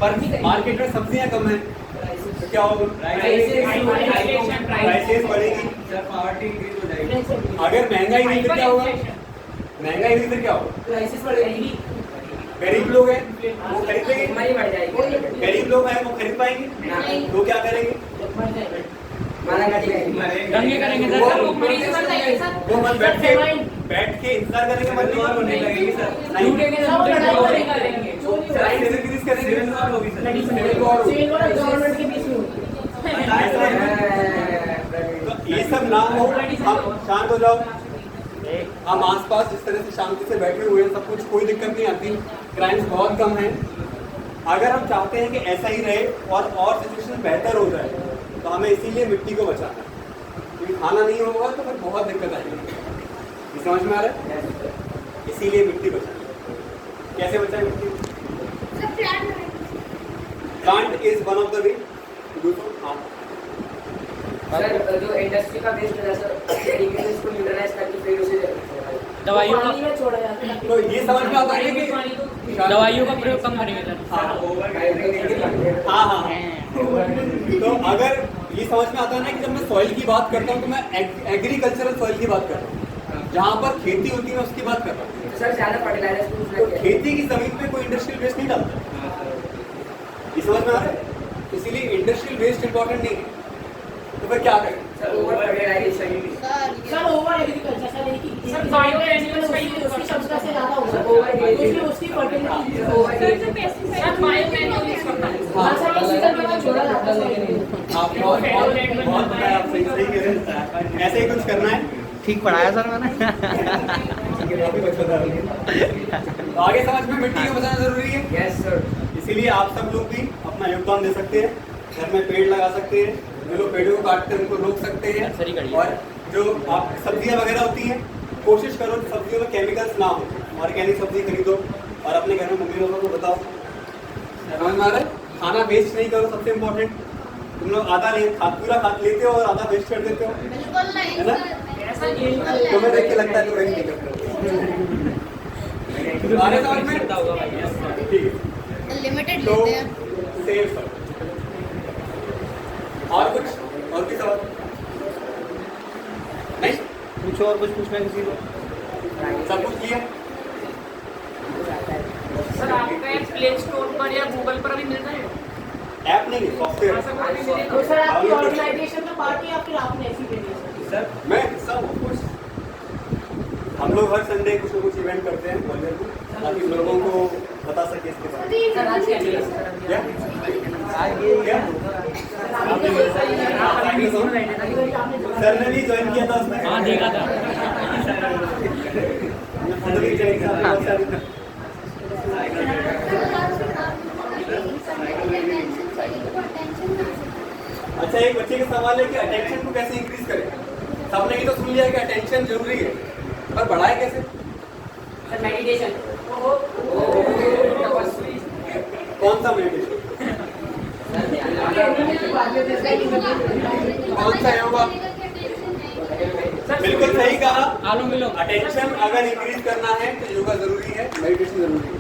पर मार्केट में सब्जियां कम है तो क्या होगा? प्राइसेस बढ़ेगी, अगर महंगाई नहीं तो क्या होगा? महंगाई नहीं तो क्या होगा? प्राइसेस बढ़ेगी। गरीब लोग हैं वो खरीदेंगे, गरीब लोग हैं वो खरीद पाएंगे तो क्या करेंगे? दंगे करेंगे सर, वो मरीज मर जाएंगे सर, वो मन बैठ के इंतजार करेंगे, मत होने लगेगी सर, नहीं लूटेंगे सर, लड़ाई करेंगे, प्राइस इंक्रीज करेंगे, गवर्नमेंट के बीच में तो ये सब ना हो, हम शांत हो जाओ, हम आसपास जिस तरह से शांति से बैठे हुए हैं, सब कुछ कोई दिक्कत नहीं आती, क्राइम्स बहुत कम है। अगर हम चाहते हैं कि ऐसा ही रहे और सिचुएशन बेहतर हो जाए तो हमें इसीलिए मिट्टी को बचाना है, क्योंकि खाना नहीं होगा तो फिर बहुत दिक्कत आएगी। ये समझ में आ रहा है? इसीलिए मिट्टी बचाना। कैसे बचाए मिट्टी? Plant is one of the way. Sir जो इंडस्ट्री का वेस्ट है सर, तरीके से इसको न्यूट्रलाइज करके फिर उसे दवाइयों पानी में छोड़ा जाता है। तो ये समझ में आता है कि दवाइयों का प्रयोग कम करेंगे सर। हाँ तो अगर ये समझ में आता है ना कि जब मैं सॉइल की बात करता हूँ तो मैं एग्रीकल्चरल सॉइल की बात कर रहा हूँ, जहाँ पर खेती होती है मैं उसकी बात कर रहा हूँ। सर ज्यादा फर्टिलाइजर तो खेती की जमीन में कोई इंडस्ट्रियल वेस्ट नहीं डालता, ये समझ में आ रहा है? इसीलिए इंडस्ट्रियल वेस्ट इंपॉर्टेंट नहीं है, तो फिर क्या करें? Sir over fertilisation sir over agriculture sir एक ही सर बायो एनिमल्स का यूज उसकी क्षमता से ज्यादा होगा, उसकी फर्टिलिटी सर बायो एनिमल्स करता है। हां सर ये सीजन में छोड़ा जाता है। आप बहुत बताया, आप सही कह रहे हैं, ऐसे ही कुछ करना है। ठीक पढ़ाया सर मैंने। तो आगे समझ में मिट्टी को बचाना जरूरी है। Yes sir. इसीलिए आप सब लोग भी अपना योगदान दे सकते हैं, घर में पेड़ लगा सकते हैं, जो लोग पेड़ों को काटते हैं उनको रोक सकते हैं, और जो आप सब्जियां वगैरह होती हैं कोशिश करो कि सब्जियों में केमिकल्स ना हो, ऑर्गेनिक सब्जी खरीदो और अपने घर में मम्मी पापा को बताओ। समझ में आ रहा है? खाना वेस्ट नहीं करो, सबसे इम्पोर्टेंट। तुम लोग आधा पूरा खा लेते हो और आधा वेस्ट कर देते हो, है ना? तुम्हें देख के लगता है तो वेस्ट नहीं करते। आगे समझ में? ठीक है, लिमिटेड तो लेते हैं। सेफ और कुछ और भी सवाल नहीं? पूछो और कुछ पूछना है किसी को? सब कुछ किया? सर आपका प्ले स्टोर पर या गूगल पर अभी मिल रहा है? ऐप नहीं है, सॉफ्टवेयर। तो सर आपकी ऑर्गेनाइजेशन में पार्टी या फिर आपने ऐसी भेजी है? सर मैं हिस्सा हूँ कुछ, हम लोग हर संडे कुछ ना कुछ इवेंट करते हैं ग्वालियर में, ताकि लोगों को बता सके इसके बारे में। क्या? क्या? सर ने भी ज्वाइन किया था उसमें। हाँ देखा था। अच्छा, एक बच्चे का सवाल है कि अटेंशन को कैसे इंक्रीज करें। सबने ये तो सुन लिया कि अटेंशन जरूरी है, पर बढ़ाए कैसे? Sir meditation. कौन सा मेडिटेशन? कौन सा योगा? बिल्कुल सही कहा। अटेंशन अगर इंक्रीज करना है तो योगा जरूरी है, मेडिटेशन जरूरी है।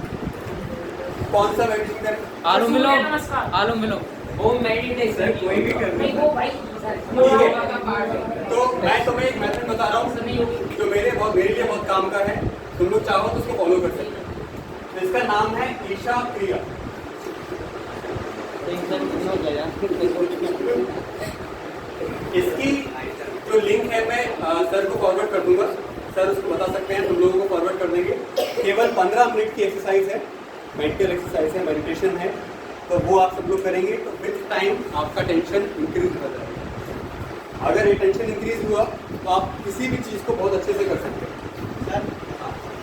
कौन सा मेडिटेशन करें? आलोम विलोम। ओम मेडिटेशन कोई भी कर लो। तो मैं तुम्हें एक मेथड बता रहा हूँ जो मेरे लिए बहुत काम का है, तुम लोग चाहो तो उसको फॉलो कर सकते हो। तो इसका नाम है ईशा क्रिया। इसकी जो लिंक है मैं सर को फॉरवर्ड कर दूंगा, सर उसको बता सकते हैं, तुम लोगों को फॉरवर्ड कर देंगे। केवल 15 मिनट की एक्सरसाइज है, मेंटल एक्सरसाइज है, मेडिटेशन है, तो वो आप सब लोग करेंगे तो विद टाइम आपका टेंशन इंक्रीज हो जाएगा। अगर ये टेंशन इंक्रीज हुआ तो आप किसी भी चीज़ को बहुत अच्छे से कर सकते हैं।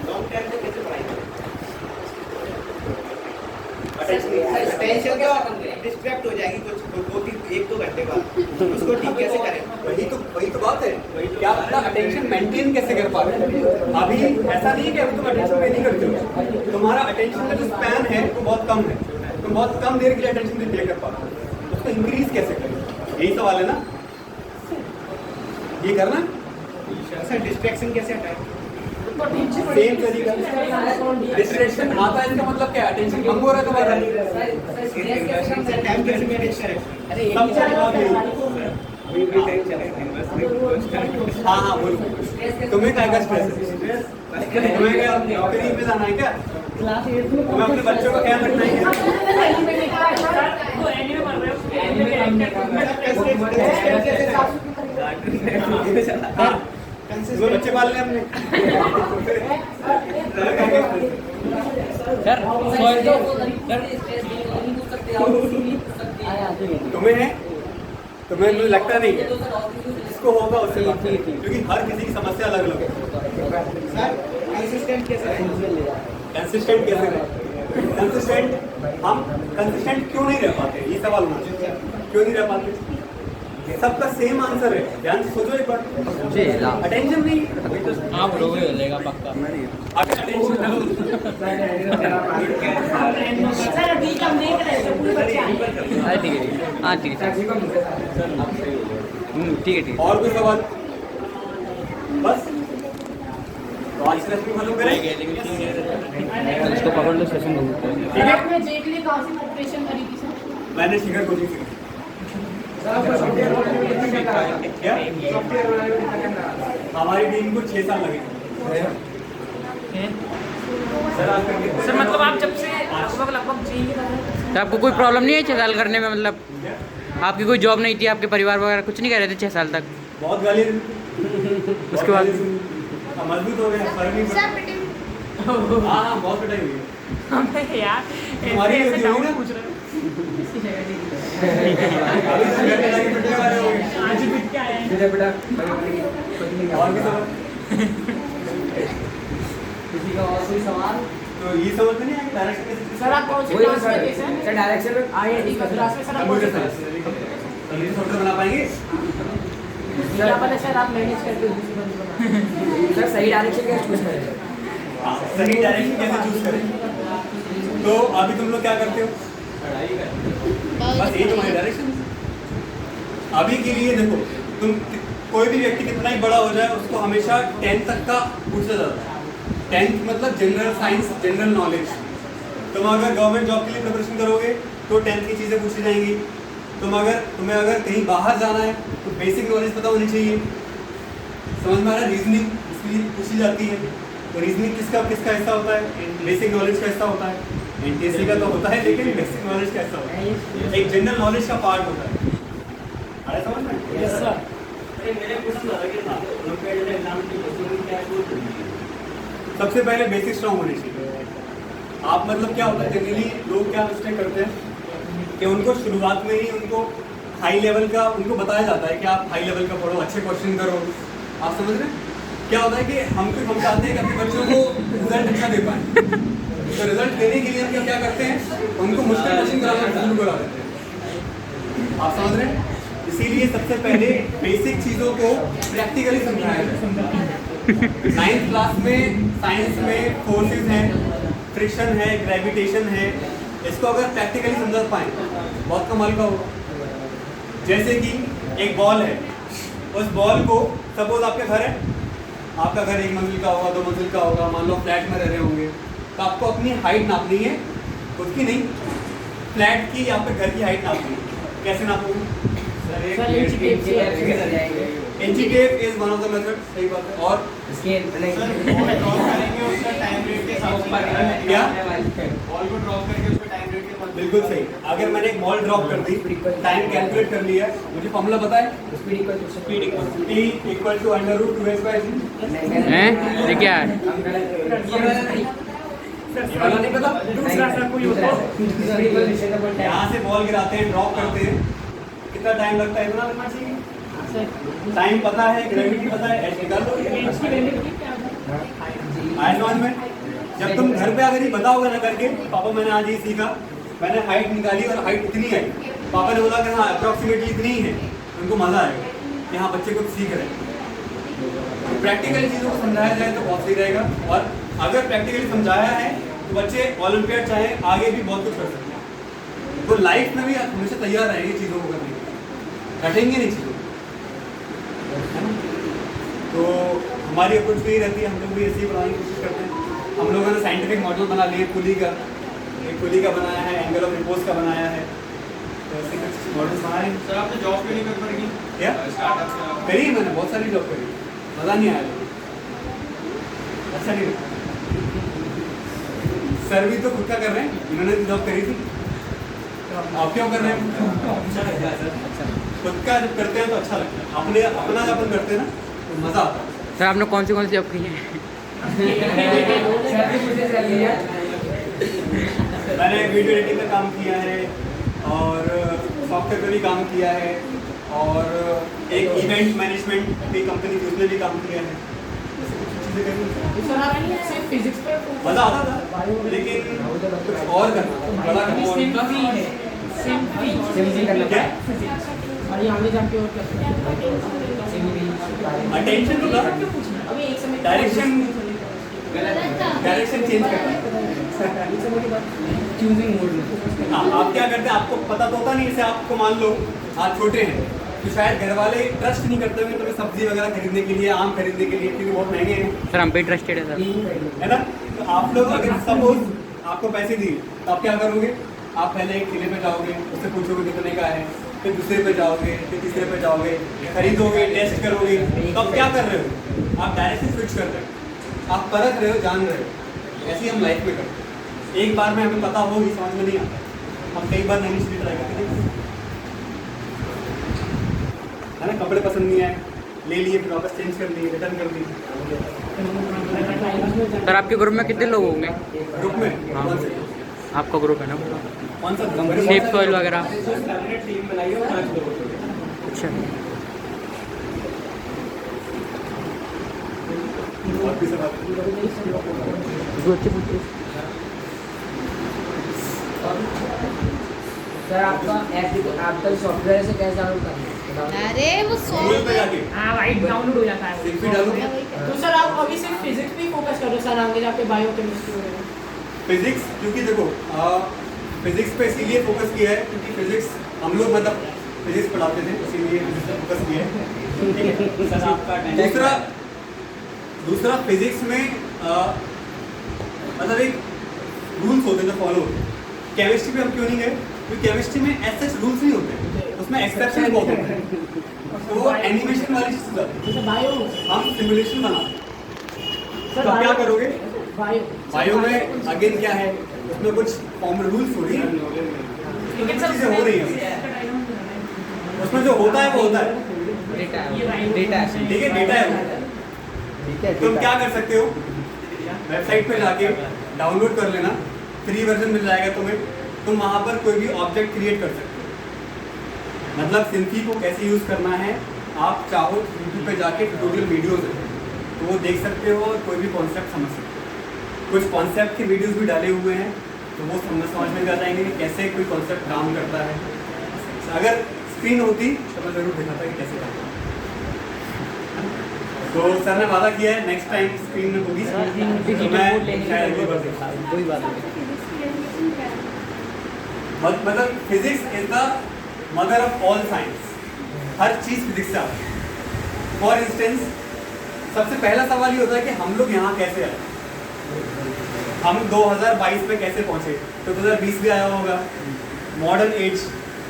लॉन्ग टाइम से कैसे पढ़ाई करें? टेंशन क्या डिस्ट्रैक्ट हो जाएगी कुछ 1-2 घंटे बाद, उसको ठीक कैसे करें? वही तो बात है, क्या पता अटेंशन मेंटेन कैसे कर पा रहे हैं। अभी ऐसा नहीं है कि अभी तुम अटेंशन पे नहीं करते हो, तुम्हारा अटेंशन का जो स्पैन है वो बहुत कम है, तुम बहुत कम देर के लिए अटेंशन पे कर पा रहे हो, उसको इंक्रीज कैसे करें, यही सवाल है ना। ये करना सर डिस्ट्रैक्शन कैसे हटाएं? सेम तरीका। डिस्ट्रैक्शन आता है इसका मतलब क्या है? अटेंशन कम हो रहा है तुम्हारा। कैसे मैनेज करें? अरे सबसे बात यही। हाँ हाँ बोलो, तुम्हें क्या का स्ट्रेस है? तुम्हें क्या नौकरी पे जाना है क्या? तुम्हें अपने बच्चों का ख्याल रखना है क्या? तुम्हें बच्चे पालने अपने? तुम्हें है? तुम्हें मुझे लगता नहीं है, इसको होगा उससे बात करें, क्योंकि हर किसी की समस्या अलग अलग है। सर कंसिस्टेंट कैसे रहें? कंसिस्टेंट कैसे रहे? कंसिस्टेंट, हम कंसिस्टेंट क्यों नहीं रह पाते, ये सवाल होना चाहिए। क्यों नहीं रह पाते? सबका सेम आंसर है, ध्यान से सोचो एक बार। अटेंशन नहीं, हाँ बोलोगे लेगा पक्का। अगर अटेंशन अरे ठीक है हाँ ठीक है ठीक है। और कोई सवाल? बस तो आज से खत्म करें। इसको पकड़ लो सेशन हो ठीक है, आपने जेट के लिए कहाँ से प्रिपरेशन करी थी सर? मैंने शिखर कोचिंग सीखी। क्या हमारी टीम को 6 साल लगे। सर मतलब आप जब से लगभग तो आपको कोई प्रॉब्लम नहीं है 6 साल करने में? मतलब आपकी कोई जॉब नहीं थी, आपके परिवार वगैरह कुछ नहीं कर रहे थे 6 साल तक? बहुत गाली उसके बाद मजबूत हो गया, फर्क नहीं पड़ता। हाँ हाँ बहुत पिटाई हुई है। यार तुम्हारी होती होगी ना? अभी तो घर पे जाके पिटने वाले होगे। आज ही पिट के आए हैं। और भी सवाल? तो ये समझ में नहीं आया डायरेक्शन कैसे? सर आप कौन से क्लास में थे सर? सर डायरेक्शन में आईआईटी का क्लास में सर आप कौन से कंप्यूटर क्लास? साइंस सॉफ्टवेयर बना पाएंगे? क्या पता सर आप मैनेज करके दूसरी बंदी बना। सर सही डायरेक्शन कैसे चूज करें? हाँ, सही डायरेक्शन कैसे चूज करें? तो अभी तुम लोग क्या करते हो? बस ये तुम्हारी डायरेक्शन। अभी के लिए देखो, तुम कोई भी व्यक्ति कितना ही बड़ा हो जाए उसको हमेशा 10th तक का पूछा जाता है। 10th मतलब जनरल साइंस, जनरल नॉलेज। तुम अगर गवर्नमेंट जॉब के लिए प्रिपरेशन करोगे तो 10th की चीज़ें पूछी जाएंगी। तुम्हें अगर कहीं बाहर जाना है तो बेसिक नॉलेज पता होनी चाहिए। समझ में आ रहा है? रीजनिंग इसलिए पूछी जाती है। तो रीजनिंग किसका हिस्सा होता है? बेसिक नॉलेज का हिस्सा होता है। एनटीएससी का तो होता है, लेकिन बेसिक नॉलेज का हिस्सा होता है, एक जनरल नॉलेज का पार्ट होता है। अरे समझ में? Yes sir. सबसे पहले बेसिक स्ट्रॉन्ग होनी चाहिए। आप मतलब क्या होता है, जनरली लोग क्या मिस्टेक करते हैं कि उनको शुरुआत में ही उनको हाई लेवल का उनको बताया जाता है कि आप हाई लेवल का पढ़ो, अच्छे क्वेश्चन करो। आप समझ रहे हैं? क्या होता है कि हम चाहते हैं कि अपने बच्चों को रिजल्ट अच्छा दे पाए। तो रिजल्ट देने के लिए हम क्या करते हैं, उनको मुश्किल क्वेश्चन कराना शुरू करा देते हैं। आप समझ रहे हैं? इसीलिए सबसे पहले बेसिक चीज़ों को प्रैक्टिकली समझाया जाए। 9th क्लास में साइंस में फोर्सेस हैं, फ्रिक्शन है, ग्रेविटेशन है, इसको अगर प्रैक्टिकली समझा पाएँ बहुत कमाल का होगा। जैसे कि एक बॉल है, उस बॉल को सपोज आपके घर है, आपका घर 1 मंजिल का होगा, 2 मंजिल का होगा, मान लो फ्लैट में रह रहे होंगे, तो आपको अपनी हाइट नापनी है, खुद की नहीं, फ्लैट की या फिर घर की हाइट नापनी है। कैसे नापोगे? इंची tape is one of the method. सही बात है। और स्केल क्या बिल्कुल सही। अगर मैंने एक बॉल ड्रॉप कर दी, टाइम कैलकुलेट कर लिया, मुझे फॉर्मूला पता है, स्पीड इक्वल टू √2h/g। हैं ये क्या है? ये वाला नहीं पता? दूसरा सर कोई होता है। यहाँ से बॉल गिराते हैं, ड्रॉप करते हैं, कितना टाइम लगता है? इतना लगना चाहिए। टाइम पता है, ग्रेविटी पता है, एच निकाल लो। आया समझ में? जब तुम घर पे अगर ये बताओगे ना करके, पापा मैंने आज ये सीखा, मैंने हाइट निकाली और हाइट इतनी आई, पापा ने बोला कि हाँ अप्रॉक्सीमेटली इतनी ही है, उनको मजा आएगा कि हाँ बच्चे कुछ सीख रहे हैं। प्रैक्टिकली चीज़ों को समझाया जाए तो बहुत सही रहेगा। और अगर प्रैक्टिकली समझाया है तो बच्चे ओलंपियाड चाहे आगे भी बहुत कुछ कर सकते हैं। तो लाइफ में भी हमेशा तैयार रहेंगे चीज़ों को करने के, हटेंगे नहीं चीज़ों। तो हमारी अप्रोच यही रहती है, हम लोग भी ऐसे ही बनाने की कोशिश करते हैं। हम लोगों ने साइंटिफिक मॉडल बना लिए पुली का, एक पुली का बनाया है, एंगल ऑफ रिपोज का बनाया है। तो तो ऐसे कुछ मॉडल्स बनाए। सर आपने जॉब क्यों नहीं कर पाएगी? क्या स्टार्टअप करी है मैंने, बहुत सारी जॉब करी, मज़ा नहीं आया, अच्छा नहीं लगा। सर भी तो खुद का कर रहे हैं, इन्होंने तो जॉब करी थी, आप क्यों कर रहे हैं? अच्छा लगता है सर, खुद का जब करते हैं तो अच्छा लगता है, अपने अपना जब अपन करते हैं ना तो मज़ा आता है। सर आपने कौन सी जॉब की है? मैंने वीडियो एडिटिंग का काम किया है और सॉफ्टवेयर पे भी काम किया है और एक इवेंट मैनेजमेंट की कंपनी थी उसमें भी काम किया है। सर आपने सिर्फ फिजिक्स पे मज़ा आता था लेकिन कुछ और करना था, बड़ा करना क्या और ये आगे जाके और करते हैं अटेंशन तो था, अभी एक समय डायरेक्शन चेंज करना है। चूजिंग मोड में हाँ, आप क्या करते हैं आपको पता तो होता नहीं, जैसे आपको मान लो आप छोटे हैं तो शायद घर वाले ट्रस्ट नहीं करते होंगे तुम्हें सब्जी वगैरह खरीदने के लिए, आम खरीदने के लिए, क्योंकि बहुत महंगे हैं, सर हम पे ट्रस्टेड है सर, है ना। तो आप लोग अगर सपोज आपको पैसे दिए तो आप क्या करोगे, आप पहले एक ठेले पे जाओगे, उससे पूछोगे कितने का है, फिर दूसरे पे जाओगे, फिर तीसरे पे जाओगे, खरीदोगे, टेस्ट करोगे, तो आप क्या कर रहे हो, आप डायरेक्टली स्विच कर रहे हो, आप परख रहे हो, जान रहे हो। ऐसे ही हम लाइफ में करते हैं, एक बार में हमें पता होगी समझ में नहीं आता, हम कई बार नई चीज़ें ट्राई करते हैं, है ना। कपड़े पसंद नहीं आए, ले लिए, फिर वापस चेंज कर लिए, रिटर्न कर दिए। सर आपके ग्रुप में कितने लोग होंगे? ग्रुप में हाँ। कौन से, आपका ग्रुप है ना? कौन सा ग्रुप? सेफ सॉइल वगैरह। टीम बनाई है 5 लोगों की। अच्छा और किसी बात सर आपका आपका सॉफ्टवेयर से कैसे डाउनलोड करना है? अरे वो गूगल पे जाके हाँ भाई डाउनलोड हो जाता है सेल्फी डालो। तो सर आप अभी सिर्फ फिजिक्स पे फोकस करो सर, आगे जाके बायो केमिस्ट्री वगैरह। फिजिक्स, क्योंकि देखो फिजिक्स पे इसीलिए फोकस किया है क्योंकि फिजिक्स हम लोग मतलब फिजिक्स पढ़ाते थे, इसीलिए फिजिक्स पे फोकस किया है, ठीक है। सर आपका दूसरा फिजिक्स में मतलब एक रूल्स होते हैं जो फॉलो होते हैं। केमिस्ट्री पे हम क्यों नहीं गए, क्योंकि केमिस्ट्री में ऐसे रूल्स नहीं होते, उसमें एक्सेप्शन बहुत होते हैं, तो वो एनिमेशन वाली चीज़ होती है। जैसे बायो हम सिमुलेशन बनाते हैं, सर तो क्या करोगे, बायो बायो में अगेन क्या है, उसमें कुछ फॉर्मल रूल्स हो रही है, लेकिन सर चीज़ें हो रही हैं, उसमें जो होता है वो होता है, डेटा ठीक है, डेटा है वो। तुम क्या कर सकते हो, वेबसाइट पे जाके डाउनलोड कर लेना, फ्री वर्जन मिल जाएगा तुम्हें, तुम वहाँ पर कोई भी ऑब्जेक्ट क्रिएट कर सकते हो। मतलब सिंथी को कैसे यूज़ करना है, आप चाहो यूट्यूब पे जाके ट्यूटोरियल वीडियोज़ हैं तो वो देख सकते हो और कोई भी कॉन्सेप्ट समझ सकते हो। कुछ कॉन्सेप्ट के वीडियोज़ भी डाले हुए हैं तो वो समझ में आ जाएंगे कि कैसे कोई कॉन्सेप्ट काम करता है। अगर स्क्रीन होती तो मैं ज़रूर दिखाता कि कैसे काम करता है। तो सर ने वादा किया है नेक्स्ट टाइम स्क्रीन में होगी, तो मैं शायद अगली बार दिखा दूँ। कोई बात नहीं। मतलब physics is the mother of all science, her cheese physics से आती है। फॉर इंस्टेंस सबसे पहला सवाल ये होता है कि हम लोग यहाँ कैसे आए, हम 2022 में कैसे पहुँचे, तो 2020 भी आया होगा, मॉडर्न एज,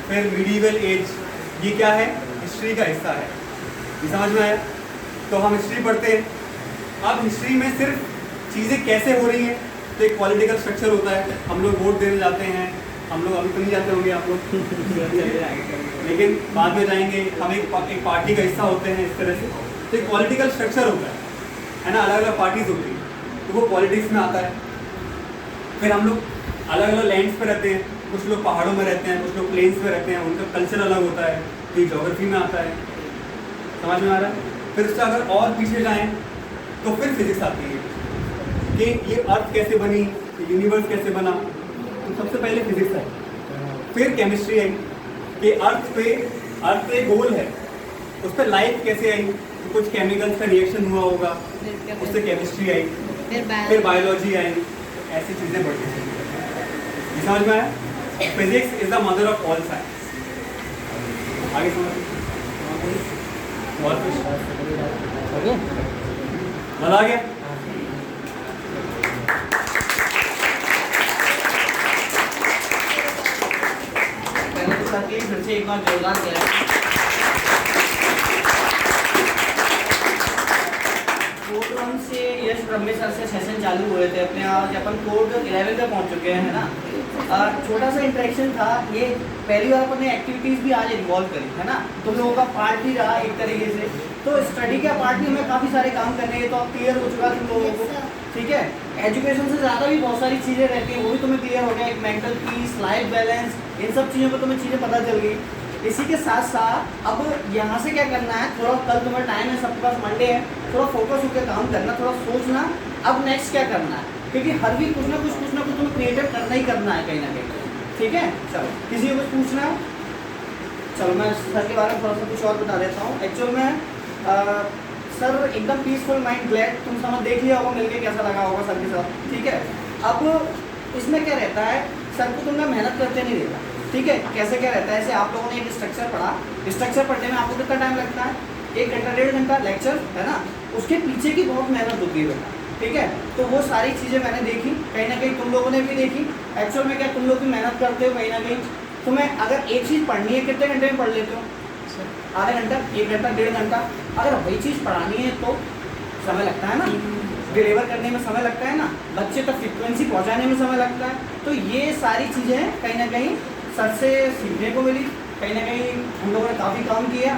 फिर मिडीवल एज, ये क्या है, हिस्ट्री का हिस्सा है, ये समझ में आया। तो हम हिस्ट्री पढ़ते हैं, अब हिस्ट्री में सिर्फ चीज़ें कैसे हो रही हैं, तो एक पॉलिटिकल स्ट्रक्चर होता है, हम लोग वोट देने जाते हैं, हम लोग अभी तो नहीं जाते होंगे आप लोग लेकिन बाद में जाएंगे, हम एक पार्टी का हिस्सा होते हैं, इस तरह से। तो एक पॉलिटिकल स्ट्रक्चर होता है ना, अलग अलग पार्टीज होती हैं, तो वो पॉलिटिक्स में आता है। फिर हम लोग अलग अलग लैंड्स पे रहते हैं, कुछ लोग पहाड़ों में रहते हैं, कुछ लोग प्लेन्स में रहते हैं, उनका कल्चर अलग होता है, तो ये ज्योग्राफी में आता है, समझ में आ रहा है। फिर उससे अगर और पीछे जाएं तो फिर फिजिक्स आती है कि ये अर्थ कैसे बनी, यूनिवर्स कैसे बना, तो सबसे पहले फिजिक्स आई, फिर केमिस्ट्री आई कि अर्थ एक गोल है, उस पर लाइफ कैसे आई, तो कुछ केमिकल्स का रिएक्शन हुआ होगा, उससे केमिस्ट्री आई, फिर बायोलॉजी आई, ऐसी चीज़ें बढ़ती हैं। समझ में आया, physics is the mother of all science. आगे समझ और कुछ मजा आ गया। सर के लिए फिर से एक बार जोरदार किया। कोड 1 से यश ब्रह्मे सर से सेशन चालू हुए थे अपने, आज अपन कोड 11 पे पहुंच चुके हैं, है ना। छोटा सा इंटरेक्शन था ये, पहली बार अपने एक्टिविटीज़ भी आज इन्वॉल्व करी, है ना। तुम लोगों का पार्ट भी रहा एक तरीके से, तो स्टडी का पार्ट भी हमें काफ़ी सारे काम करने हैं, तो अब क्लियर हो चुका तुम लोगों को, ठीक है। एजुकेशन से ज़्यादा भी बहुत सारी चीज़ें रहती हैं, वो भी तुम्हें क्लियर हो गया, एक मेंटल पीस, लाइफ बैलेंस, इन सब चीज़ों पर तुम्हें चीज़ें पता चल गई। इसी के साथ साथ अब यहाँ से क्या करना है, थोड़ा कल तुम्हें टाइम है, सबके पास मंडे है, थोड़ा फोकस होकर काम करना, थोड़ा सोचना अब नेक्स्ट क्या करना है, क्योंकि हर वीक कुछ ना कुछ तुम्हें क्रिएटिव करना ही करना है कहीं ना कहीं, ठीक है। चलो किसी को कुछ पूछना है? चलो मैं सर के बारे में थोड़ा सा कुछ और बता देता हूँ। एक्चुअल में सर एकदम पीसफुल माइंड, ग्लैड, तुम समझ देख लिया होगा मिलके कैसा लगा होगा सर के साथ, ठीक है। अब इसमें क्या रहता है, सर को तुमने मेहनत करते नहीं देता, ठीक है। कैसे क्या रहता है, ऐसे आप लोगों ने एक स्ट्रक्चर पढ़ा, स्ट्रक्चर पढ़ने में आपको कितना टाइम लगता है, 1 घंटा 1.5 घंटा लेक्चर, है ना। उसके पीछे की बहुत मेहनत होती है बेटा, ठीक है। तो वो सारी चीज़ें मैंने देखी, कहीं ना कहीं तुम लोगों ने भी देखी। एक्चुअल में क्या तुम लोग भी मेहनत करते हो कहीं ना कहीं। तुम्हें अगर एक चीज़ पढ़नी है कितने घंटे में पढ़ लेते हो? आधा घंटा, 1 घंटा, 1.5 घंटा। अगर वही चीज़ पढ़ानी है तो समय लगता है ना, डिलीवर करने में समय लगता है ना, बच्चे तक फ्रिक्वेंसी पहुंचाने में समय लगता है। तो ये सारी चीज़ें कहीं ना कहीं सर से सीखने को मिली, कहीं ना कहीं हम लोगों ने काफ़ी काम किया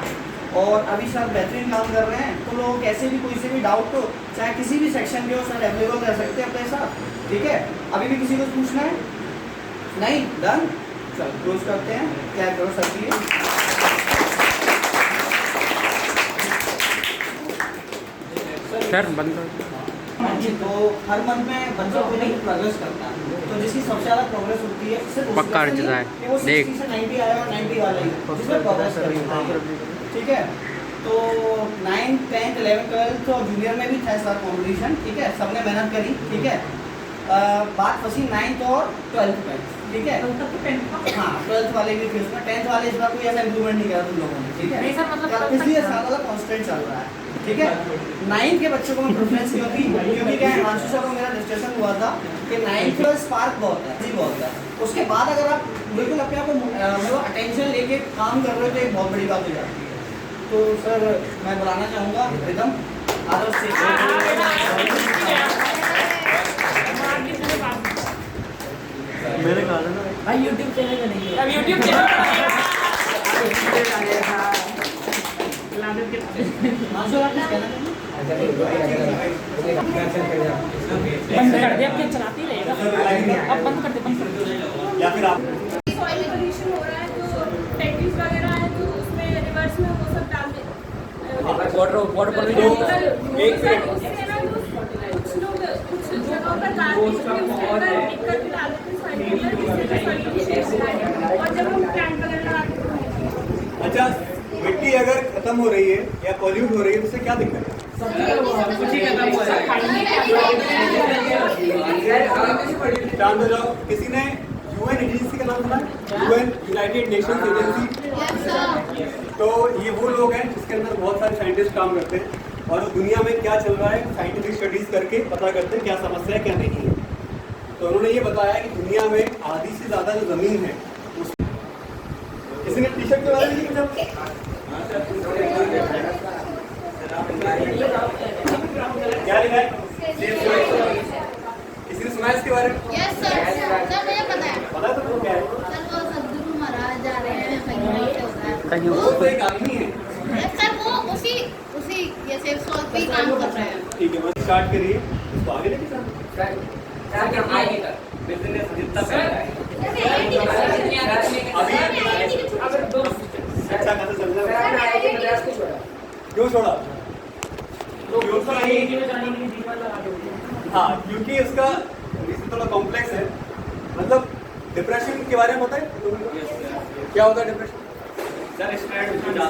और अभी सर बेहतरीन काम कर रहे हैं। तो लोग कैसे भी कोई से भी डाउट हो, चाहे किसी भी सेक्शन के हो, सर अवेलेबल रह सकते हैं अपने साथ, ठीक है। अभी भी किसी को पूछना है? नहीं, डन। चलो क्लोज करते हैं, क्या करो सर के लिए। सर बंद करो। हाँ जी, तो हर मंथ में बच्चा कोई नहीं प्रोग्रेस करता है, तो जिसकी सबसे ज़्यादा प्रोग्रेस होती है सिर्फ पक्का अर्जित है, वो देख 60 से 90 आया और 90 वाला ही जिसमें प्रोग्रेस करेगा, ठीक है। तो 9th 10th 11th 12th और जूनियर में भी था सर कॉम्पिटिशन, ठीक है, सबने मेहनत करी, ठीक है। बात फंसी 9th और 12th पे, ठीक है। हाँ 12th वाले भी थे उसमें, 10th वाले इस बार कोई ऐसा इम्प्रूवमेंट नहीं करा तुम लोगों ने, ठीक है, इसलिए साल वाला कॉन्स्टेंट चल रहा है, ठीक है। 9th के बच्चों को मैं प्रेफरेंस क्योंकि क्या है, आंशु सर को मेरा डिस्कशन हुआ था कि 9th में स्पार्क बहुत है, जी बहुत है। उसके बाद अगर आप बिल्कुल अपने आप को मतलब अटेंशन लेके काम कर रहे हो तो एक बहुत बड़ी बात हो जाती है। तो सर मैं बुलाना चाहूँगा रिदम आदर्श से, मैंने कहा था ना भाई यूट्यूब चैनल बनेगी, अब यूट्यूब चैनल आंशु आप कुछ कहना चाहेंगे? बंद कर दे, अब क्या चलाती रहेगा, अब बंद कर दे, बंद कर दे। या फिर आप सॉइल पोल्यूशन हो रहा है तो टेक्निक्स वगैरह है तो उसमें रिवर्स में वो सब डाल दे। वाटर पोल्यूशन एक कुछ लोग कुछ जगहों पर डालते हैं दिक्कत भी डाल देते हैं सॉइल पोल्यूशन, और जब हम प्लांट वगैरह लगाते हैं। अच्छा, मिट्टी अगर खत्म हो रही है या पॉल्यूट हो रही है तो उससे क्या दिक्कत है? जान दो जाओ, किसी ने यूएन एजेंसी का नाम सुना है? UN United Nations agency. तो ये वो लोग हैं जिसके अंदर बहुत सारे साइंटिस्ट काम करते हैं और वो दुनिया में क्या चल रहा है साइंटिफिक स्टडीज करके पता करते हैं क्या समस्या है क्या नहीं है। तो उन्होंने ये बताया कि दुनिया में आधी से ज़्यादा जो ज़मीन है उस किसी ने टी शर्ट के बारे में नहीं पूछा? क्या लिखा है? किसी ने सुना है इसके बारे में? यस सर, सर मुझे पता है। पता है तुमको क्या है? सर वो सदगुरु महाराज जा रहे हैं कहीं वो तो एक आदमी है। सर वो उसी ये सेल्फ सॉल्व पे ही काम कर रहे हैं। ठीक है, बस स्टार्ट करिए, इसको आगे लेके चलो। बिजनेस जितना पहला है अच्छा खासा चल रहा है। क्यों छोड़ा? हाँ, क्योंकि उसका रीजन थोड़ा कॉम्प्लेक्स है। मतलब डिप्रेशन के बारे में पता है क्या होता है? डिप्रेशन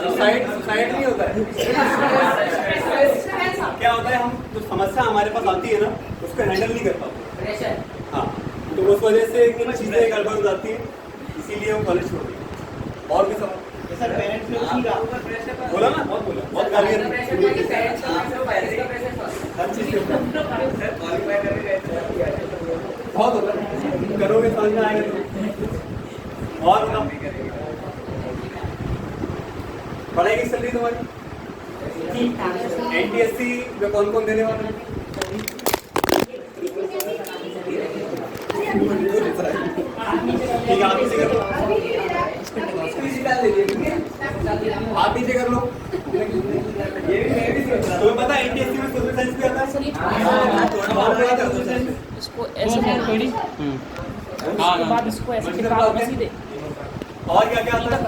सुसाइड नहीं होता है। क्या होता है, हम जो समस्या हमारे पास आती है ना उसको हैंडल नहीं कर पाते। हाँ, तो उस वजह से चीज़ें गड़बड़ हो जाती है, इसीलिए वो कॉलेज छोड़ दिया। और भी सब सर पेरेंट्स ने उसी का बोला ना, बहुत गालियाँ हर चीज़ के ऊपर बहुत होता है, करोगे समझ में आएगा तो। और बताओ पढ़ाई किस चल रही तुम्हारी? एनटीएससी में कौन कौन देने वाला है? ठीक है, आप नीचे कर लो, आप नीचे कर लो। तुम्हें पता है एनटीएससी में सोशल साइंस भी आता है? इसको ऐसे थोड़ी उसके बाद इसको ऐसे चिपकाओगे सीधे। और क्या क्या आता है?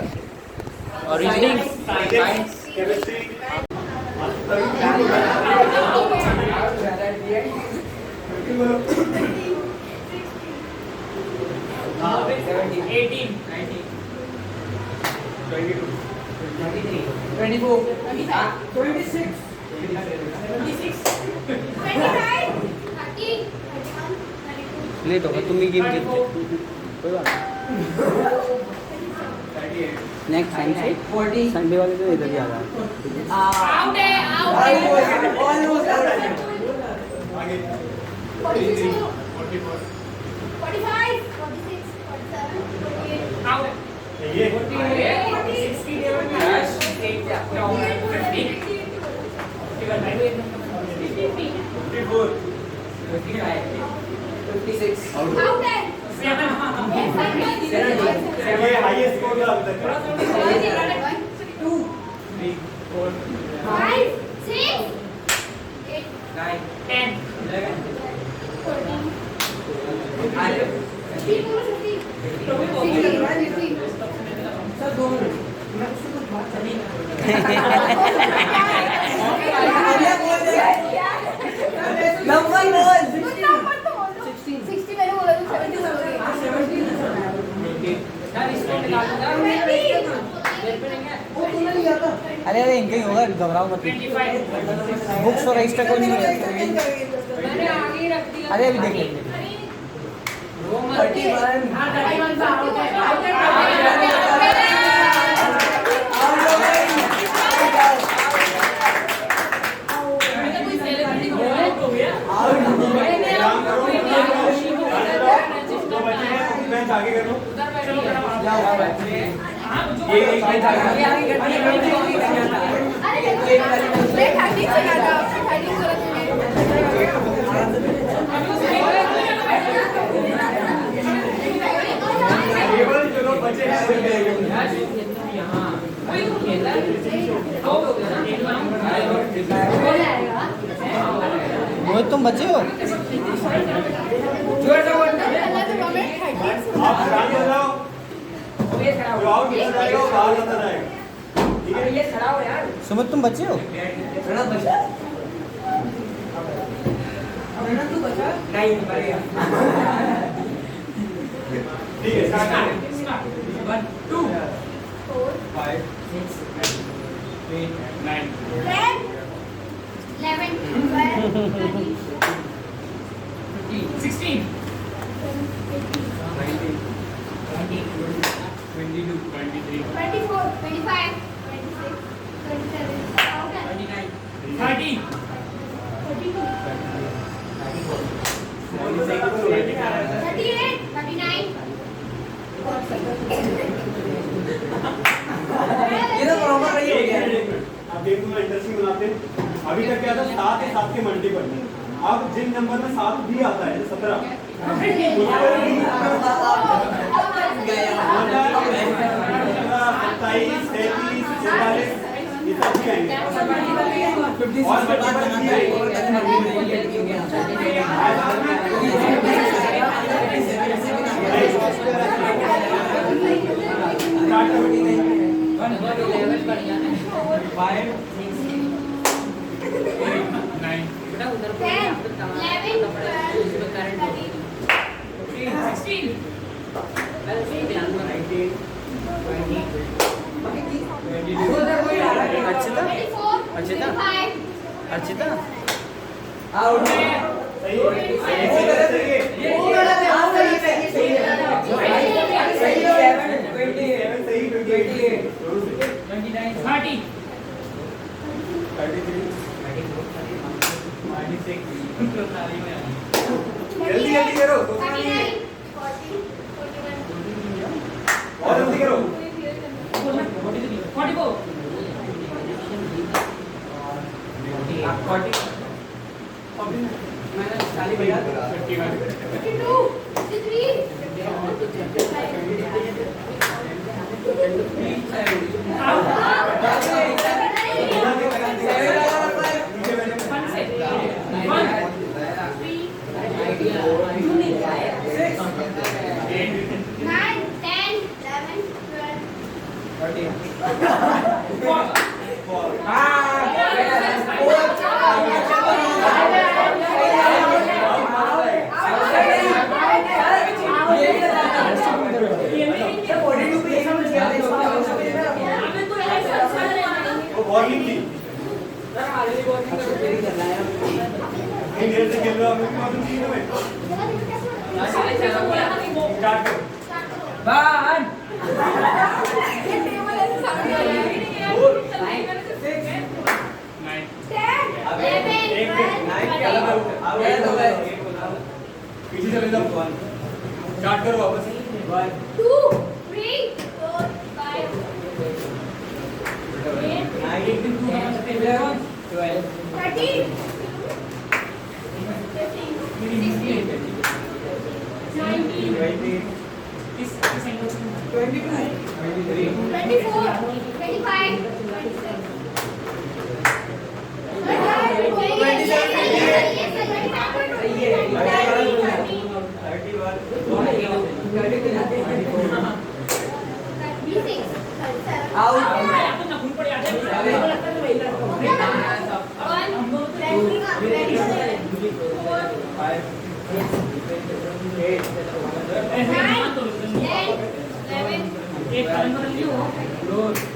और रीजनिंग केमिस्ट्री, 25, 30, लेट होगा, तुम ही गेम खेलते कोई बात नेक्स्ट संडे वाले तो इधर ही आ रहा है। out है, out है। 46, 45, 46, 47, 48, ये 56 out है। ये हाईएस्ट स्कोर क्या अभी तक है? 2, 5, 6, 8, 10, 11, 14, 15, 16, 60 मैंने बोला तो 70 हो गई। अरे अरे इनका ही होगा, घबराओ मत। बुक्स और रजिस्टर को नहीं मिला। मैंने आगे रख दिया। अरे अभी देख लेंगे। 2 बच्चे हैं, बेंच आगे कर लो। ये एक बेंच आगे केवल जो लोग बच्चे हैं वो मोहित तुम बचे हो? आप शांत हो जाओ, जो आउट हो जाएगा वो बाहर आता रहेगा, ठीक है? सुमित तुम बचे हो? ठीक है, स्टार्ट करें। 1, 2, 4, 5, 6, 7, 8, 9, 10, 11, 12, 13, 16, 19, 20, 22, 23, 24, 25, 26, 27, 29, 30, 32, 38, 39, ये तो प्रॉपर रही हो गया। अब गेम को इंटरेस्टिंग बनाते हैं। अभी तक क्या था, 7 है, 7 के मल्टीपल में। अब जिन नंबर में 7 भी आता है, 17, 27, 33, 44, ये सब भी आएंगे। और मल्टीपल भी आएंगे। अर्चिता अर्चिता आउट सही जल्दी जल्दी करो। 39, 40, 41, वार्निंग थी से खेल रहा हूं वार्निंग थी ना पीछे चले जाओ स्टार्ट करो वापस 1 2 3 4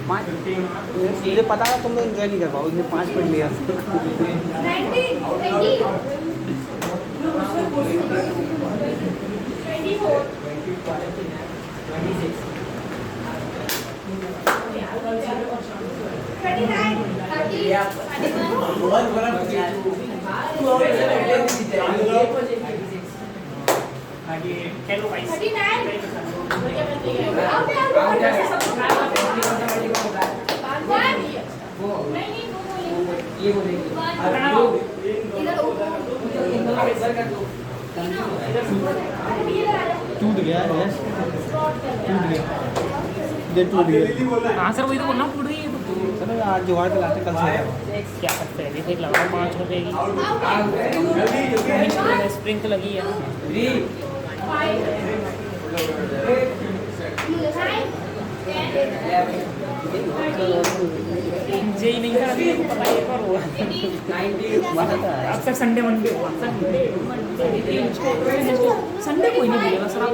5 मुझे पता था तुम लोग एंजॉय नहीं कर पाओ, इसने 5 पॉइंट लिया। टूट गया यस, टूट गया। हाँ सर वही तो बोलना टूट गई है तो। चलो आज जुगाड़ के लाते कल से क्या करते हैं देख लगा 5 रुपए की स्प्रिंग तो लगी है। जे ही नहीं था अभी पता ही पर हुआ अक्सर संडे मंडे हुआ संडे कोई नहीं भूलेगा सर। आप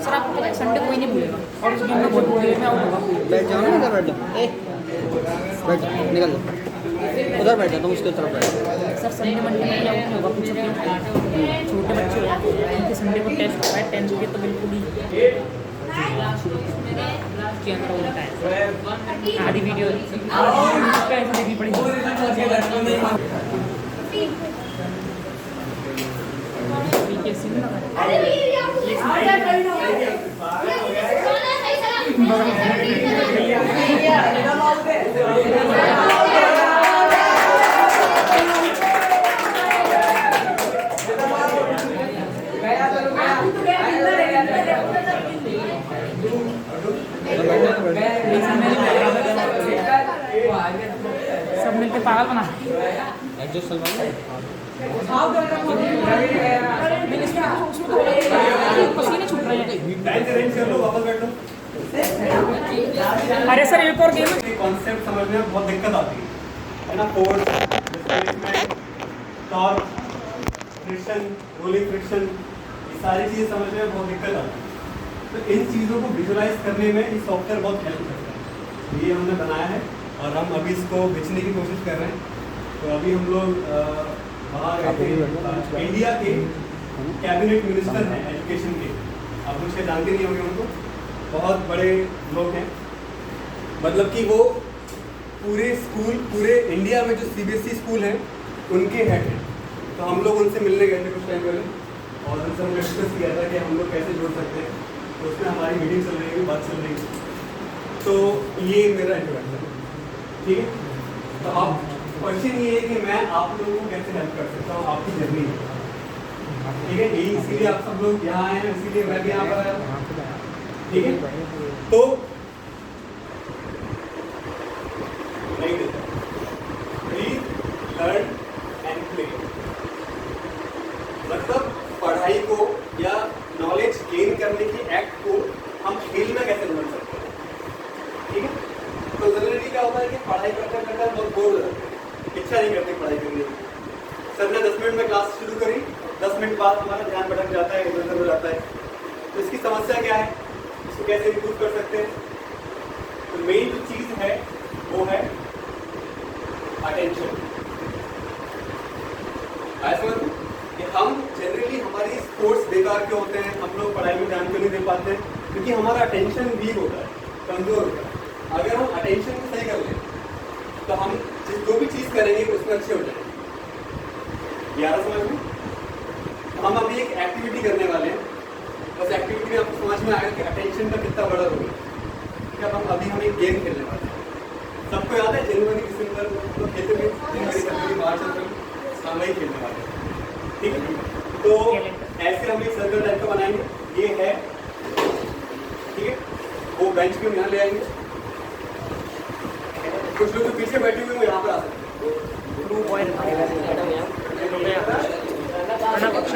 सर आपको पता है संडे कोई नहीं भूलेगा और उस गेम में बहुत भूलेगा मैं आउट होगा। बैठ जाओ ना, इधर बैठ जाओ, बैठ जाओ, निकल जाओ उधर बैठ जाओ, तुम उसके तरफ बैठ जाओ। सर संडे मंडे में आउट नहीं होगा कुछ भी। छोटे बच्चे हो उनके संडे को टेस्ट होता है 10 के तो बिल्कुल ही के अंदर होता है। आधी वीडियो ऐसे देखनी पड़ेगी। सब मिलके पागल बना एडजस्ट चलवाओ। पसीने छूट रहे हैं। रेंज कर लो, वापस बैठो। अरे सर एक और गेम कॉन्सेप्ट समझने में बहुत दिक्कत आती है ना। Force, displacement, torque, friction, rolling friction, ये सारी चीज़ें समझने में बहुत दिक्कत आती है। तो इन चीज़ों को विजुलाइज करने में ये सॉफ्टवेयर बहुत हेल्प करता है। ये हमने बनाया है और हम अभी इसको बेचने की कोशिश कर रहे हैं। तो अभी हम लोग बाहर गए थे, इंडिया के कैबिनेट मिनिस्टर हैं एजुकेशन के, आप मुझे जानते नहीं होंगे उनको, बहुत बड़े लोग हैं। मतलब कि वो पूरे स्कूल, पूरे इंडिया में जो CBSE स्कूल हैं उनके हेड हैं। तो हम लोग उनसे मिलने गए थे कुछ टाइम पहले और उनसे हमने डिस्कस किया था कि हम लोग कैसे जुड़ सकते हैं। तो उसमें हमारी मीटिंग चल रही है, बात चल रही है। तो ये मेरा इंट्रोडक्शन है, ठीक है। तो आप क्वेश्चन ये है कि मैं आप लोगों को कैसे हेल्प कर सकता हूँ आपकी जर्नी में, ठीक है। यही इसीलिए आप सब लोग यहाँ आए हैं, इसीलिए मैं भी यहाँ पर आया हूँ। नहीं करते पढ़ाई करने में। सर ने 10 मिनट में क्लास शुरू करी, 10 मिनट बाद हमारा ध्यान भटक जाता है, इधर उधर हो जाता है। तो इसकी समस्या क्या है, इसको कैसे इम्प्रूव कर सकते हैं? तो मेन जो चीज़ है वो है अटेंशन। ऐसा कि हम जनरली हमारी स्पोर्ट्स बेकार क्यों होते हैं, हम लोग पढ़ाई में ध्यान क्यों नहीं दे पाते हैं? क्योंकि हमारा अटेंशन वीक होता है, कमजोर होता है। अगर हम अटेंशन को सही कर लें तो हम जो भी चीज़ करेंगे उसमें अच्छे हो जाएंगे। यार समझ में? हम अभी एक एक्टिविटी करने वाले हैं, बस एक्टिविटी में आपको समझ में आएगा कि अटेंशन का कितना बड़ा रोल है। ठीक है, हम एक गेम खेलने वाले हैं। सबको याद है जनवरी दिसंबर तो खेलते हुए जनवरी फरवरी मार्च अप्रैल हम वही खेलने वाले हैं। ठीक है, तो ऐसे हम एक सर्कल टाइप का बनाएंगे, ये है ठीक है, वो बेंच पे यहाँ ले आएंगे। कुछ लोग जो पीछे बैठे हुए हैं वो यहाँ पर आ सकते हैं।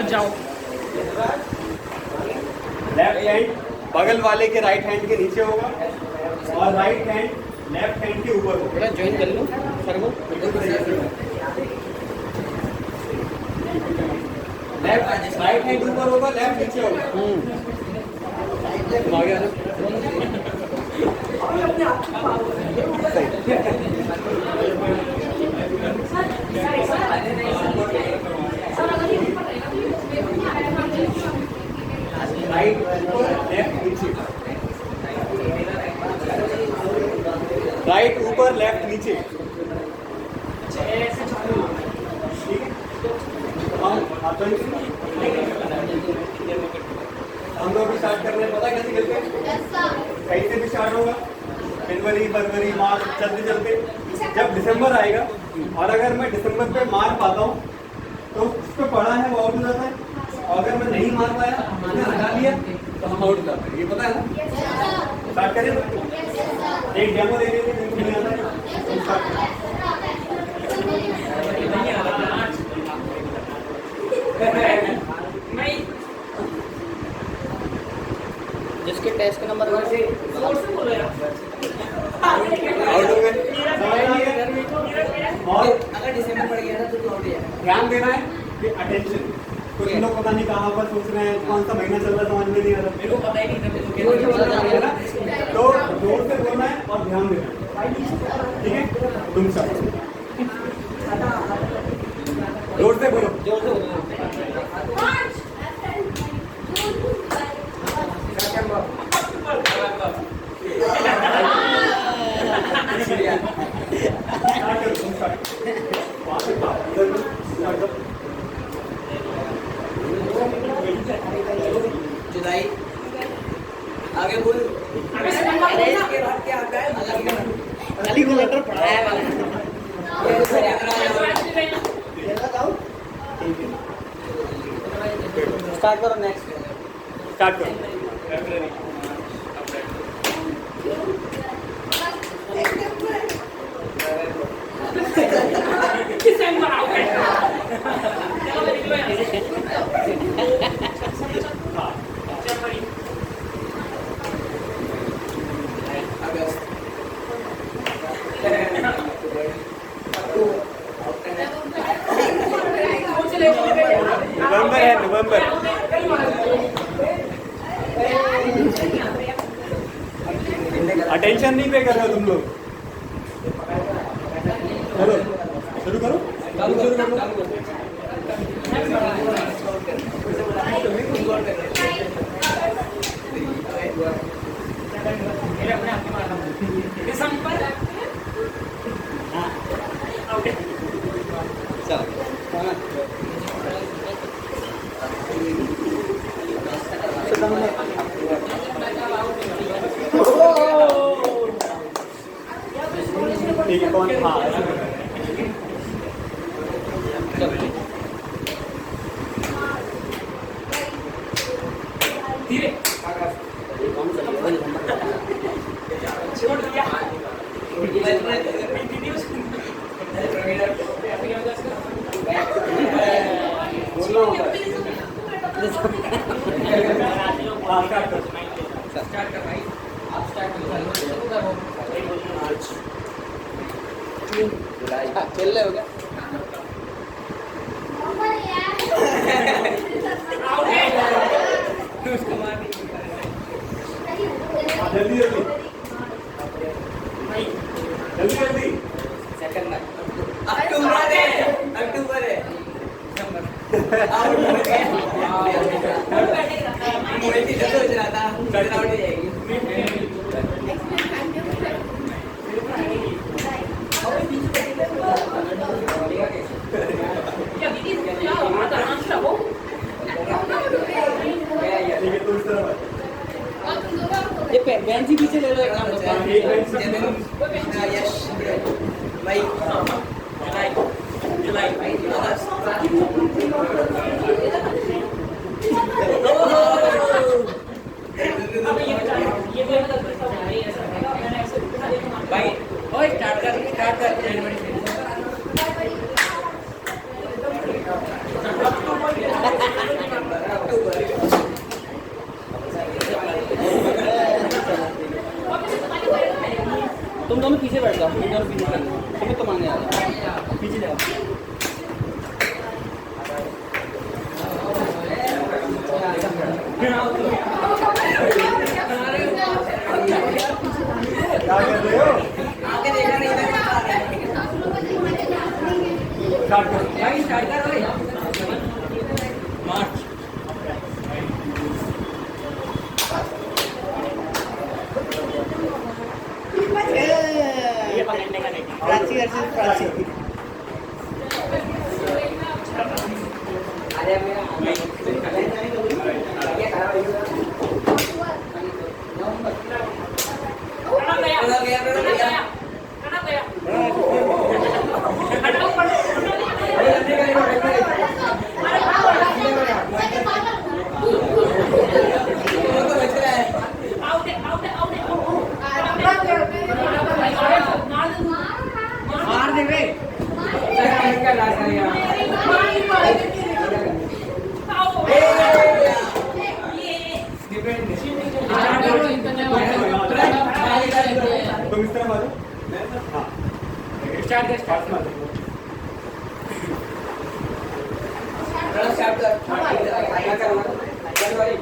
जाओ। लेफ्ट हैंड बगल वाले के राइट हैंड के नीचे होगा और राइट हैंड लेफ्ट हैंड के ऊपर होगा। ज्वाइन कर लो सर को। लेफ्ट राइट हैंड ऊपर होगा, लेफ्ट नीचे होगा। आगे आ जाओ। राइट ऊपर लेफ्ट नीचे, राइट ऊपर लेफ्ट नीचे। ठीक है, हम लोग भी स्टार्ट कर रहे हैं। पता है कैसे खेलते हैं? कहीं से भी स्टार्ट होगा, जनवरी फरवरी मार्च चलते चलते जब दिसंबर आएगा और अगर मैं दिसंबर पे मार पाता हूँ तो जिस पे पढ़ा है वो आउट हो जाता है, और अगर मैं नहीं मार पाया, मैंने हटा लिया तो हम आउट हो जाते हैं। ये पता है ना? स्टार्ट करें? एक डेमो दे देते हैं, नहीं आता है तो स्टार्ट करें। जिसके टेस्ट का नंबर आउट हो गए। और अगर दिसंबर पड़ गया ना तो आउट है। ध्यान देना है कि अटेंशन। कुछ लोग पता नहीं कहाँ पर सोच रहे हैं, कौन सा महीना चल रहा है, समझ में नहीं आ रहा। मेरे को पता ही नहीं था। तो जोर से बोलना है और ध्यान देना है। ठीक है, तुम सब जोर से बोलो। जोर से बोलो। जुलाई आगे बोल। के बाद क्या आता है? अली को लेटर पढ़ाया वाला। स्टार्ट करो। नेक्स्ट स्टार्ट करो। नवंबर है, नवंबर। अटेंशन नहीं पे कर रहे हो तुम लोग। चलो शुरू करो। शुरू करो। ठीक है, कौन? हाँ बोलना होता है। हाँ स्टार्ट करो। स्टार्ट कर भाई। आप स्टार्ट करो। खेल रहे हो क्या? जल्दी जल्दी जल्दी जल्दी सेकंड में अक्टूबर है आउट हो गया मोहित इधर सोच रहा था आउट हो जाएगी ये बेंच ही पीछे ले लो एक काम यश भाई जुलाई भाई ओए स्टार्ट कर तुम दोनों पीछे बैठ जाओ तुम दोनों पीछे बैठ जाओ तुम्हें तो मांगने आ जाओ पीछे जाओ क्या कर रहे हो? आगे देखा नहीं इधर स्टार्ट करो। भाई स्टार्ट कर भाई मार्च प्राची वर्सेस प्राची अरे मेरा मार दे बे इसका लास्ट है यार तुम इस तरह मारो हाँ स्टार्ट मारो स्टार्ट कर क्या करना जनवरी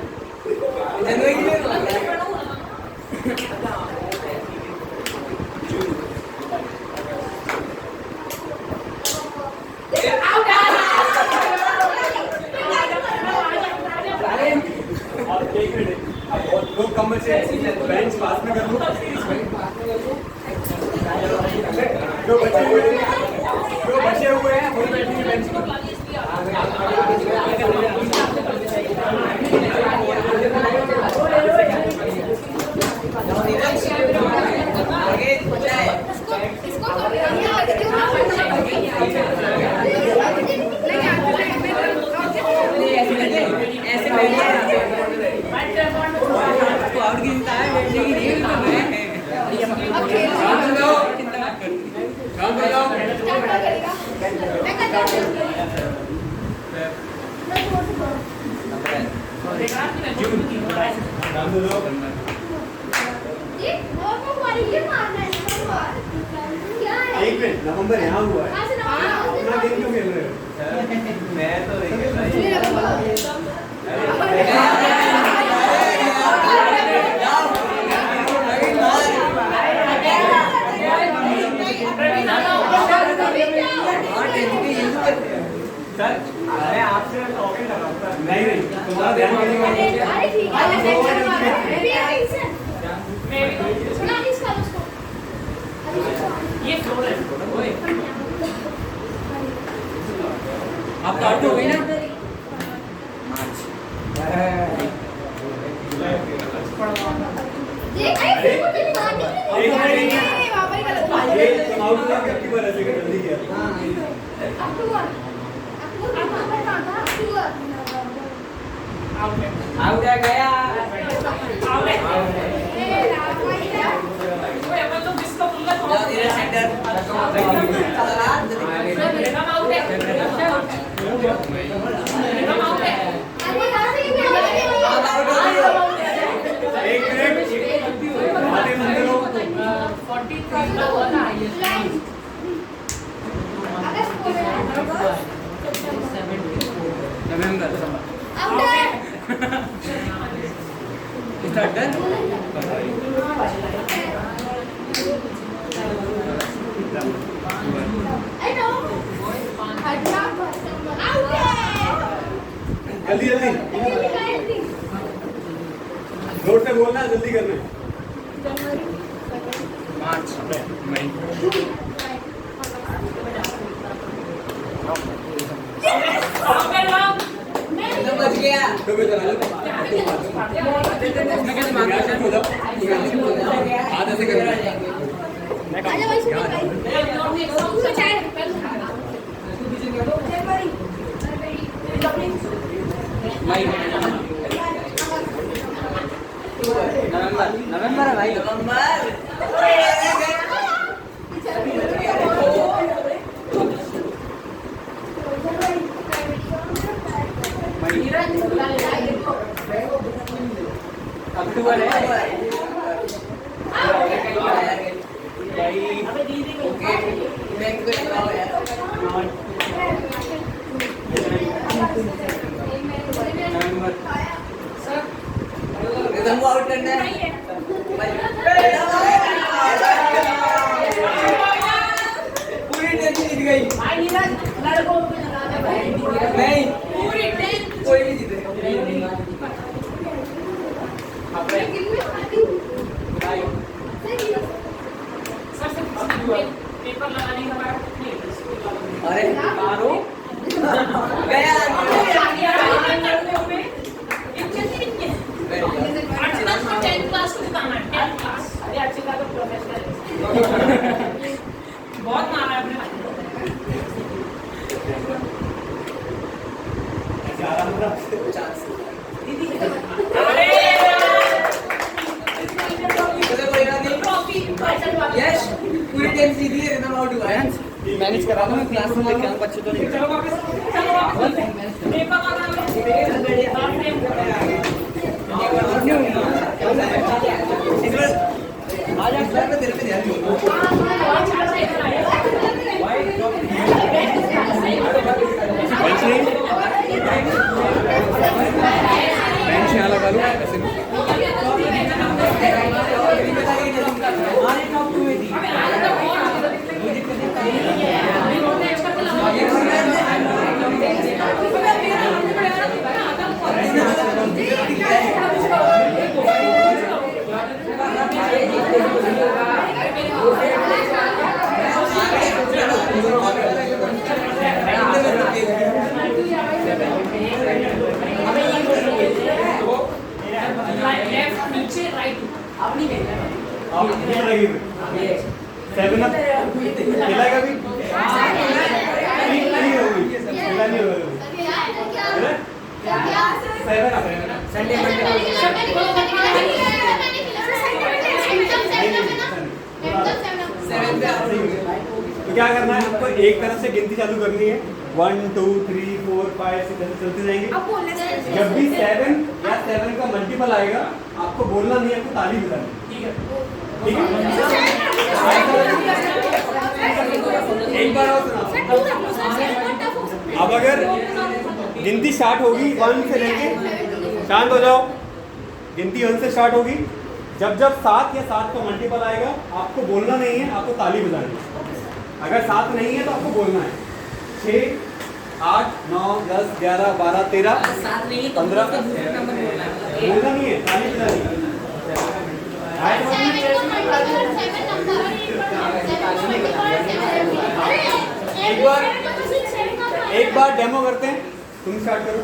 के लिए लोग कमर से बेंच पास में कर लो जो बचे हुए हैं वही बैठेंगे बेंच पर आगे जाए ऐसे आउट गिनता है बैठने की नहीं एक मिनट नवंबर यहाँ हुआ है इतना दिन क्यों खेल रहे हो मैं तो अरे आपसे नहीं तुम्हारा ध्यान आप आउट हो गई ना आउट है गया सेंटर नवंबर जल्दी जल्दी जोर से बोलना है, जल्दी करना है। मार्च मई तो मैं चला लो। हाथ ऐसे करना है। नवंबर है भाई, अक्टूबर है। आउट करना है। पूरी टीम जीत गई। नहीं कोई नहीं जीते। अरे मारो गया। बहुत मारा है अपने यस पूरी टीम जीती है। रिदम आउट हुआ है। मैनेज करा दो। मैं क्लास में लेके आऊं, बच्चे तो नहीं। चलो वापस आज आप सर पे तेरे पे ध्यान दो। बेंच यहाँ लगा लो ऐसे। सेवन अप खिलाएगा भी संडे तो क्या करना है आपको? एक तरफ से गिनती चालू करनी है। 1 2 3 4 5 6 चलते जाएंगे। जब भी 7 या 7 का मल्टीपल आएगा आपको बोलना नहीं है, आपको ताली बजानी। ठीक है? एक बार और सुनाओ। अब अगर गिनती स्टार्ट होगी 1 से लेके, शांत हो जाओ। गिनती 1 से स्टार्ट होगी। जब जब 7 या 7 का मल्टीपल आएगा आपको बोलना नहीं है, आपको ताली बजानी है। अगर 7 नहीं है तो आपको बोलना है। 6 8 9 10 11 12 13 15 बोलना नहीं है, ताली बजानी है। एक बार डेमो करते हैं। तुम स्टार्ट करो।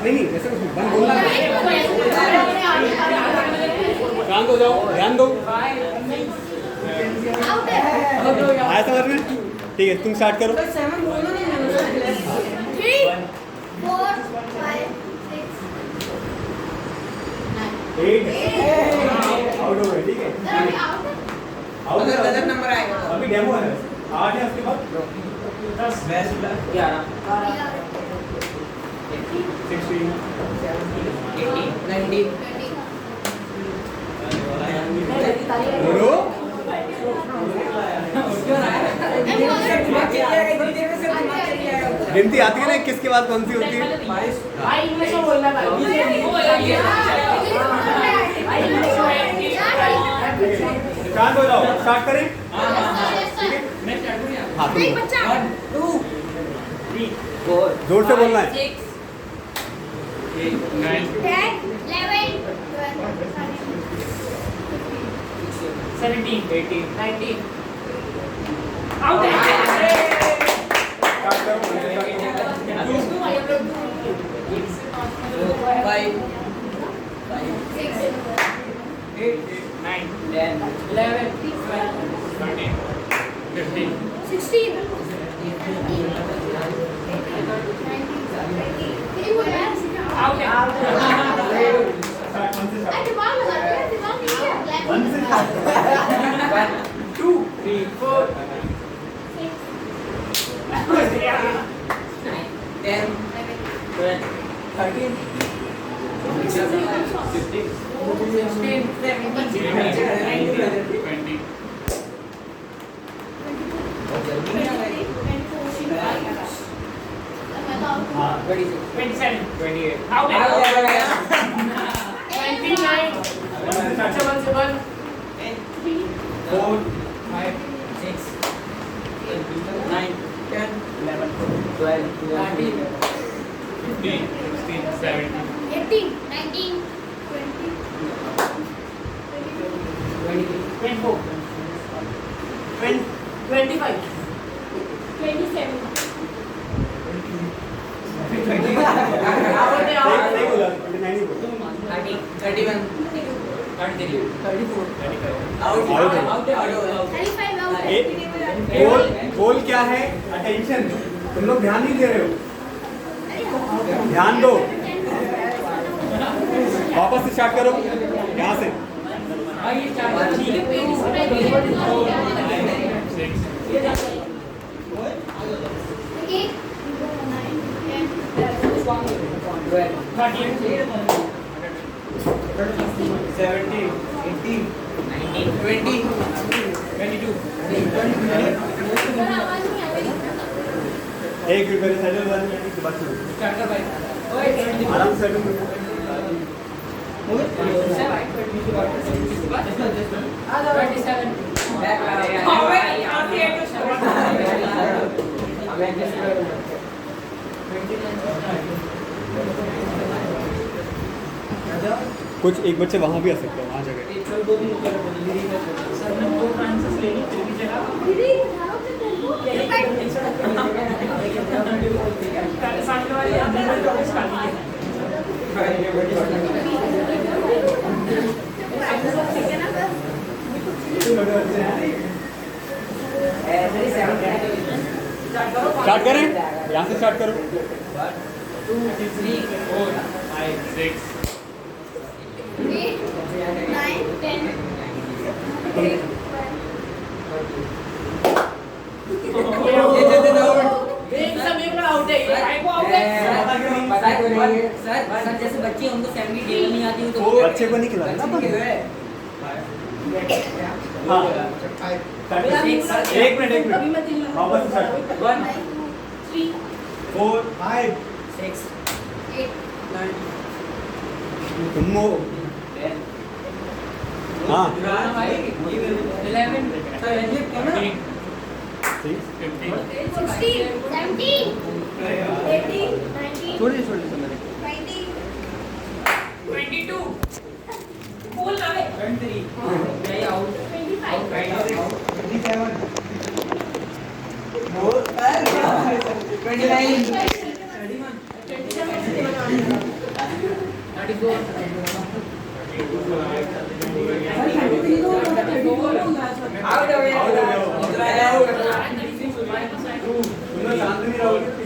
नहीं ऐसे कुछ नहीं, बोलना नहीं। शांत हो जाओ, ध्यान दो। आया समझ में? ठीक है, तुम स्टार्ट करो। 3 4 5 6 8 आउट हो गए। ठीक है, आउट गलत नंबर आएगा। अभी डेमो है। 8 है, उसके बाद 10 11 16 19 बोलो। गिनती आती है ना किसके बाद कौन सी होती है? शांत हो जाओ, स्टार्ट करें। हाँ, जोर से बोलना है। नहीं बोला 29 ही बोला गोल क्या है? अटेंशन। तुम लोग ध्यान नहीं दे रहे हो, ध्यान दो। वापस से स्टार्ट करो यहाँ से। एक मिनट पहले सेटल करने के बाद आराम से सेटल करो। कुछ एक बच्चे वहाँ भी आ सकते हैं, वहाँ जगह। स्टार्ट करें, यहाँ से स्टार्ट करो। 2, 3, 4, 5, 6, 8, 9, 10, 11, सर जैसे बच्चे उनको फैमिली टेबल नहीं आती तो बच्चे को नहीं खिलाना। हाँ, एक मिनट वापस स्टार्ट। 1, 3, 4, 5, 6 8, तुम हो। हाँ 11 16, 17, 18, 19, 20, 22, बोल ना बे, 23 शांत नहीं रहोगे।